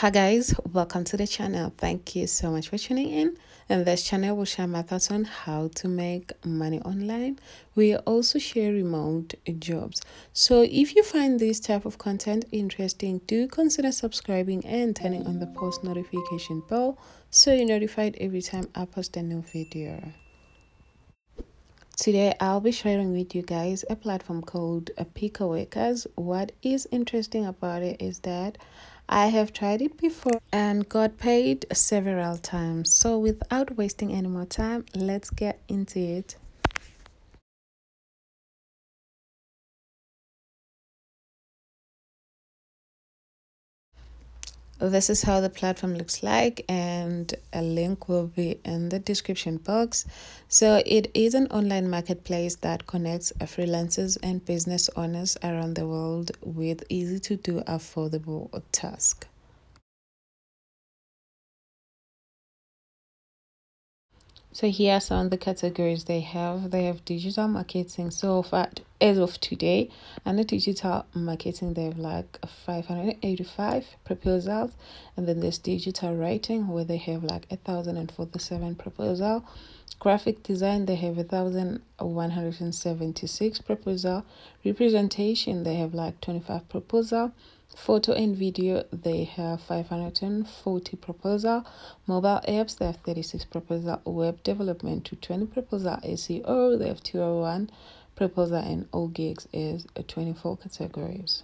Hi guys, welcome to the channel. Thank you so much for tuning in. In this channel, we'll share my thoughts on how to make money online. We also share remote jobs. So if you find this type of content interesting, do consider subscribing and turning on the post notification bell so you're notified every time I post a new video. Today, I'll be sharing with you guys a platform called Picoworkers. What is interesting about it is that I have tried it before and got paid several times. So without wasting any more time, let's get into it. This is how the platform looks like, and a link will be in the description box. So it is an online marketplace that connects freelancers and business owners around the world with easy to do affordable tasks. So here are some of the categories they have. They have digital marketing. So far, as of today, under digital marketing, they have like 585 proposals. And then there's digital writing where they have like 1,047 proposal. Graphic design, they have 1,176 proposal. Representation, they have like 25 proposal. Photo and video, they have 540 proposal. Mobile apps, they have 36 proposal. Web development to 20 proposal. SEO, they have 201 proposal, and all gigs is 24 categories.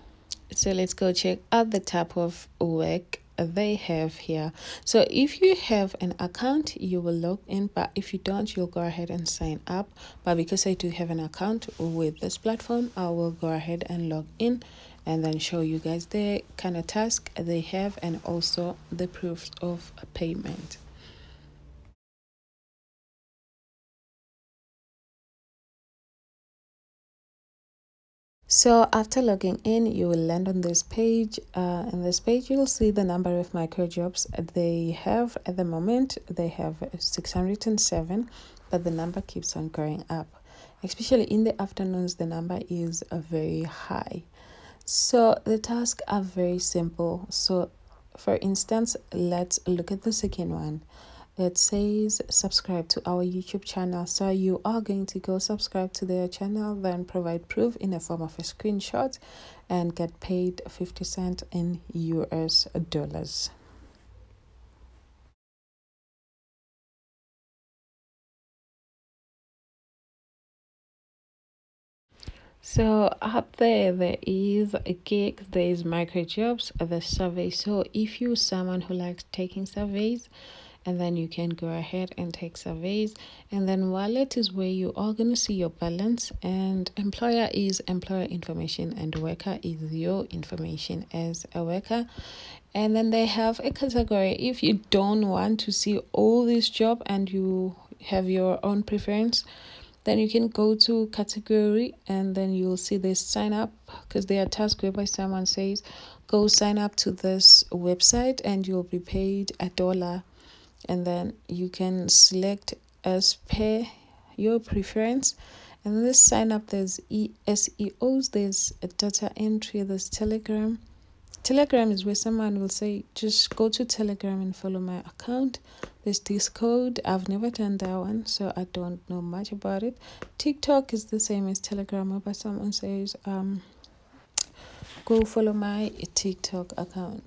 So let's go check out the type of work they have here. So if you have an account, you will log in, but if you don't, you'll go ahead and sign up. But because I do have an account with this platform, I will go ahead and log in and then show you guys the kind of task they have and also the proofs of payment. So after logging in, you will land on this page. In this page, you'll see the number of micro jobs they have at the moment. They have 607, but the number keeps on going up. Especially in the afternoons, the number is very high. So the tasks are very simple. So for instance, let's look at the second one. It says subscribe to our YouTube channel. So you are going to go subscribe to their channel, then provide proof in the form of a screenshot and get paid 50 cents in US dollars. So up there is a gig, there is micro jobs, the survey. So if you're someone who likes taking surveys, and then you can go ahead and take surveys, and then wallet is where you are going to see your balance, and employer is employer information, and worker is your information as a worker. And then they have a category. If you don't want to see all this job and you have your own preference, then you can go to category and then you'll see this sign up, because they are tasked whereby someone says go sign up to this website and you'll be paid $1, and then you can select as per your preference. And this sign up, there's SEOs, there's a data entry, there's Telegram is where someone will say, just go to Telegram and follow my account. There's Discord. I've never done that one, so I don't know much about it. TikTok is the same as Telegram, but someone says, go follow my TikTok account.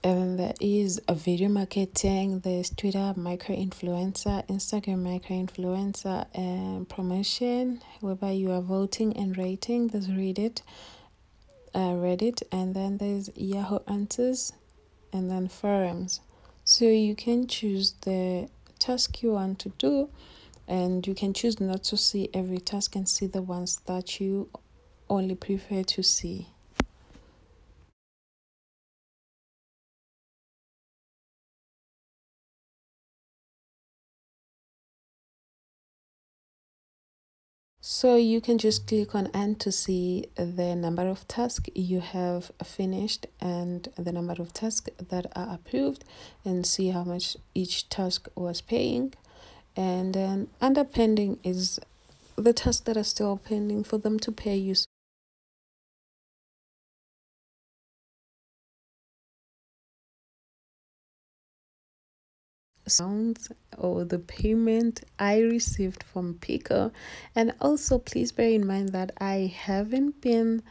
And then there is a video marketing, there's Twitter micro-influencer, Instagram micro-influencer, and promotion, whereby you are voting and rating. There's Reddit, and then there's Yahoo Answers, and then forums. So you can choose the task you want to do, and you can choose not to see every task and see the ones that you only prefer to see. So you can just click on end to see the number of tasks you have finished and the number of tasks that are approved, and see how much each task was paying. And then under pending is the tasks that are still pending for them to pay you. sounds or the payment I received from Pico. And also please bear in mind that I haven't been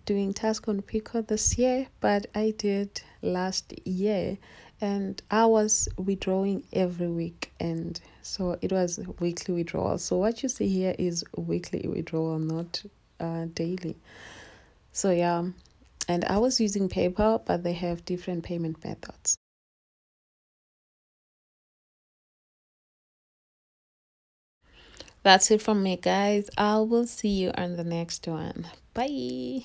doing task on Pico this year, but I did last year, and I was withdrawing every week, and so it was weekly withdrawal. So what you see here is weekly withdrawal, not daily. So yeah, and I was using PayPal, but they have different payment methods. That's it from me, guys. I will see you on the next one. Bye.